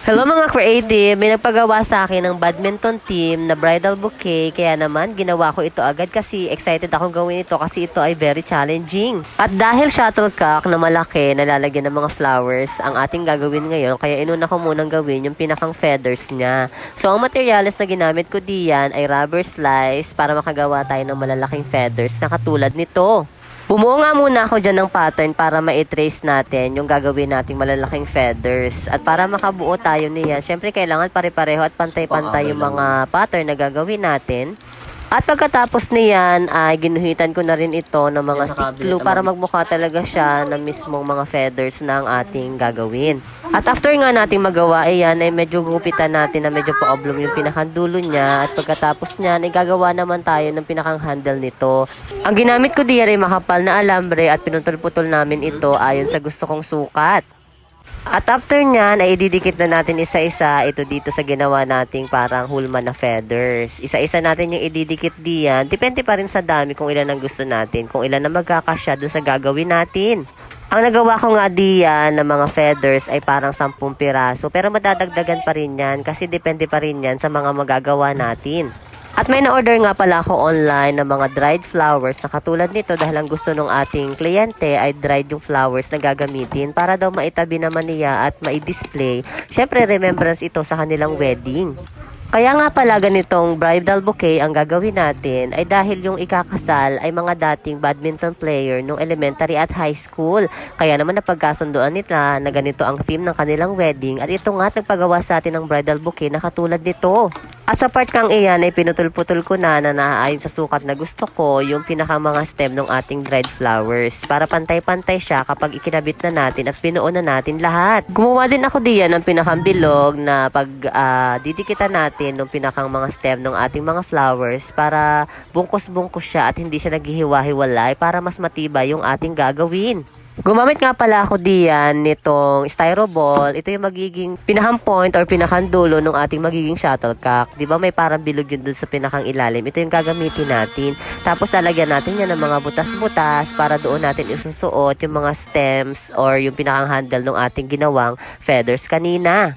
Hello mga creative! May nagpagawa sa akin ng badminton team na bridal bouquet. Kaya naman, ginawa ko ito agad kasi excited akong gawin ito kasi ito ay very challenging. At dahil shuttlecock na malaki na lalagyan ng mga flowers ang ating gagawin ngayon, kaya inuna ko munang gawin yung pinakang feathers niya. So, ang materials na ginamit ko diyan ay rubber slice para makagawa tayo ng malalaking feathers na katulad nito. Bumuo nga muna ako dyan ng pattern para ma-trace natin yung gagawin nating malalaking feathers. At para makabuo tayo niyan, syempre kailangan pare-pareho at pantay-pantay yung mga pattern na gagawin natin. At pagkatapos niyan ay ginuhitan ko na rin ito ng mga stick glue para magmukha talaga siya na mismong mga feathers na ang ating gagawin. At after nga nating magawa ayan ay medyo gupitan natin na medyo pa-oblong yung pinakandulo niya. At pagkatapos niyan ay gagawa naman tayo ng pinakang handle nito. Ang ginamit ko diyan ay makapal na alambre at pinutol-putol namin ito ayon sa gusto kong sukat. At after nyan, ay ididikit na natin isa-isa ito dito sa ginawa nating parang hulma na feathers. Isa-isa natin yung ididikit diyan. Depende pa rin sa dami kung ilan ang gusto natin. Kung ilan na magkakasya doon sa gagawin natin. Ang nagawa ko nga diyan ng mga feathers ay parang 10 piraso. Pero madadagdagan pa rin yan kasi depende pa rin yan sa mga magagawa natin. At may na-order nga pala ako online ng mga dried flowers na katulad nito dahil ang gusto ng ating kliyente ay dried yung flowers na gagamitin para daw maitabi naman niya at mai-display. Syempre, remembrance ito sa kanilang wedding. Kaya nga pala ganitong bridal bouquet ang gagawin natin ay dahil yung ikakasal ay mga dating badminton player nung elementary at high school. Kaya naman napagkasunduan nila na ganito ang theme ng kanilang wedding at ito nga nagpagawa sa atin ng bridal bouquet na katulad nito. At sa part kang iyan ay pinutol-putol ko na naaayon sa sukat na gusto ko yung pinaka mga stem ng ating dried flowers para pantay-pantay siya kapag ikinabit na natin at pinuo na natin lahat. Gumawa din ako diyan ng pinakang bilog na pag didikitan natin ng pinakang mga stem ng ating mga flowers para bungkos-bungkos siya at hindi siya naghihiwa-hiwalay para mas matibay yung ating gagawin. Gumamit nga pala ako diyan nitong styroball. Ito yung magiging pinakang point or pinakang dulo ng ating magiging shuttlecock. Di ba may parang bilog yun dun sa pinakang ilalim? Ito yung gagamitin natin. Tapos lalagyan natin yan ng mga butas-butas para doon natin isusuot yung mga stems or yung pinakang handle ng ating ginawang feathers kanina.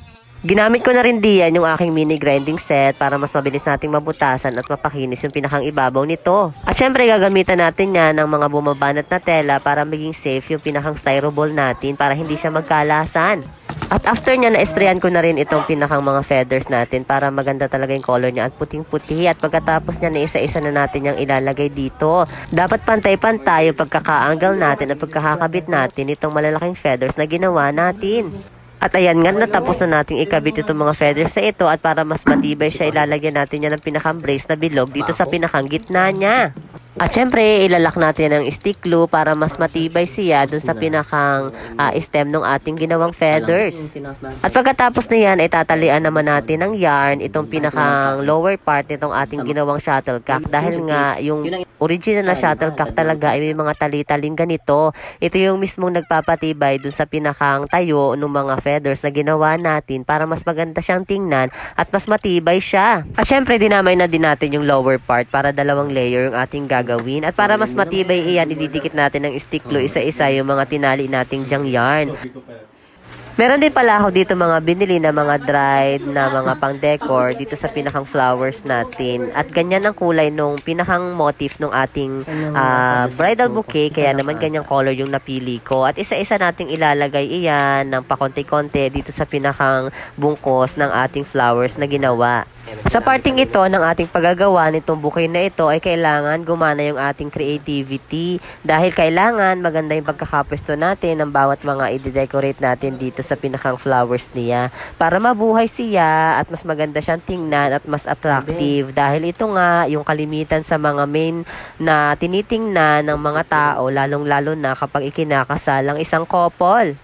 Ginamit ko na rin diyan yung aking mini grinding set para mas mabilis nating mabutasan at mapakinis yung pinakang ibabaw nito. At syempre gagamitan natin yan ng mga bumabanat na tela para maging safe yung pinakang styroball natin para hindi siya magkalasan. At after niya na-sprayan ko na rin itong pinakang mga feathers natin para maganda talaga yung color niya at puting-puti. At pagkatapos niya na isa-isa na natin yung ilalagay dito. Dapat pantay-pantay yung pagkaka-angle natin at pagkakakabit natin itong malalaking feathers na ginawa natin. At ayan nga, natapos na nating ikabit itong mga feathers na ito at para mas matibay siya, ilalagyan natin yan ng pinakang brace na bilog dito sa pinakang gitna niya. At syempre, ilalak natin ang stick glue para mas matibay siya dun sa pinakang stem ng ating ginawang feathers. At pagkatapos na yan, ay tatalian naman natin ng yarn itong pinakang lower part nitong ating ginawang shuttlecock. Dahil nga, yung original na shuttlecock talaga ay may mga tali-taling ganito. Ito yung mismong nagpapatibay dun sa pinakang tayo ng mga feathers na ginawa natin para mas maganda siyang tingnan at mas matibay siya. At syempre, dinamay na din natin yung lower part para dalawang layer yung ating gagawin. At para mas matibay iyan, ididikit natin ng stick glue isa-isa yung mga tinali nating jang yarn. Meron din pala ako dito mga binili na mga dried na mga pang-decor dito sa pinakang flowers natin. At ganyan ang kulay nung pinakang motif nung ating bridal bouquet. Kaya naman ganyang color yung napili ko. At isa-isa nating ilalagay iyan ng pakonti-konti dito sa pinakang bungkos ng ating flowers na ginawa. Sa parting ito ng ating paggagawa nitong bouquet na ito ay kailangan gumana yung ating creativity dahil kailangan maganda yung pagkakapwesto natin ng bawat mga i-decorate natin dito sa pinakang flowers niya para mabuhay siya at mas maganda siyang tingnan at mas attractive dahil ito nga yung kalimitan sa mga main na tinitingnan ng mga tao lalong-lalo na kapag ikinakasal ang isang couple.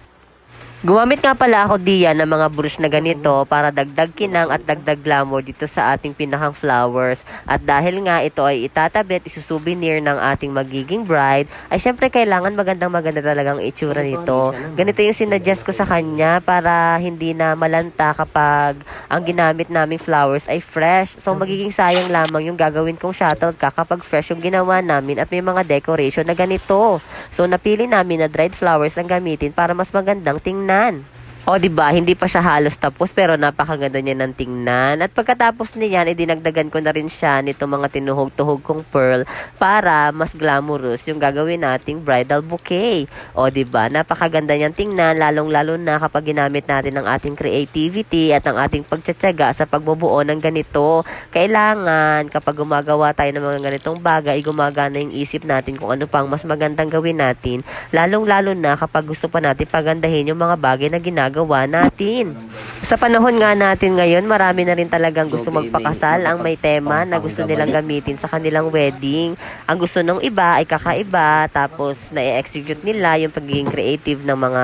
Gumamit nga pala ako diyan ng mga brush na ganito para dagdag kinang at dagdag glamour dito sa ating pinakang flowers. At dahil nga ito ay itatabi at isusouvenir ng ating magiging bride, ay syempre kailangan magandang-maganda talagang itsura nito. Ganito yung sinuggest ko sa kanya para hindi na malanta kapag ang ginamit naming flowers ay fresh. So magiging sayang lamang yung gagawin kong shuttlecock kapag fresh yung ginawa namin at may mga decoration na ganito. So napili namin na dried flowers ang gamitin para mas magandang tingnan. O, di ba, hindi pa siya halos tapos pero napakaganda niya ng tingnan. At pagkatapos niyan, dinagdagan ko na rin siya nito mga tinuhog-tuhog kong pearl para mas glamorous yung gagawin nating bridal bouquet. O, di ba, napakaganda niyang tingnan, lalong-lalo na kapag ginamit natin ang ating creativity at ang ating pagtsatsaga sa pagbubuo ng ganito. Kailangan, kapag gumagawa tayo ng mga ganitong bagay, gumagana yung isip natin kung ano pang mas magandang gawin natin. Lalong-lalo na kapag gusto pa natin pagandahin yung mga bagay na ginagawa natin. Sa panahon nga natin ngayon, marami na rin talagang gusto magpakasal ang may tema na gusto nilang gamitin sa kanilang wedding. Ang gusto ng iba ay kakaiba, tapos na-execute nila yung pagiging creative ng mga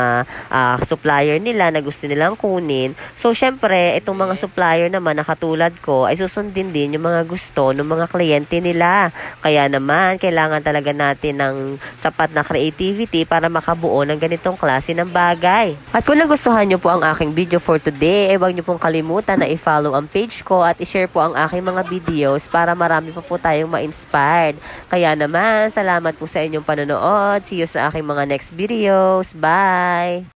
supplier nila na gusto nilang kunin. So, syempre, itong mga supplier naman na katulad ko ay susundin din yung mga gusto ng mga kliyente nila. Kaya naman, kailangan talaga natin ng sapat na creativity para makabuo ng ganitong klase ng bagay. At kung nagustuhan nyo po ang aking video for today, huwag nyo pong kalimutan na i-follow ang page ko at i-share po ang aking mga videos para marami po tayong ma-inspired. Kaya naman, salamat po sa inyong panonood. See you sa aking mga next videos. Bye!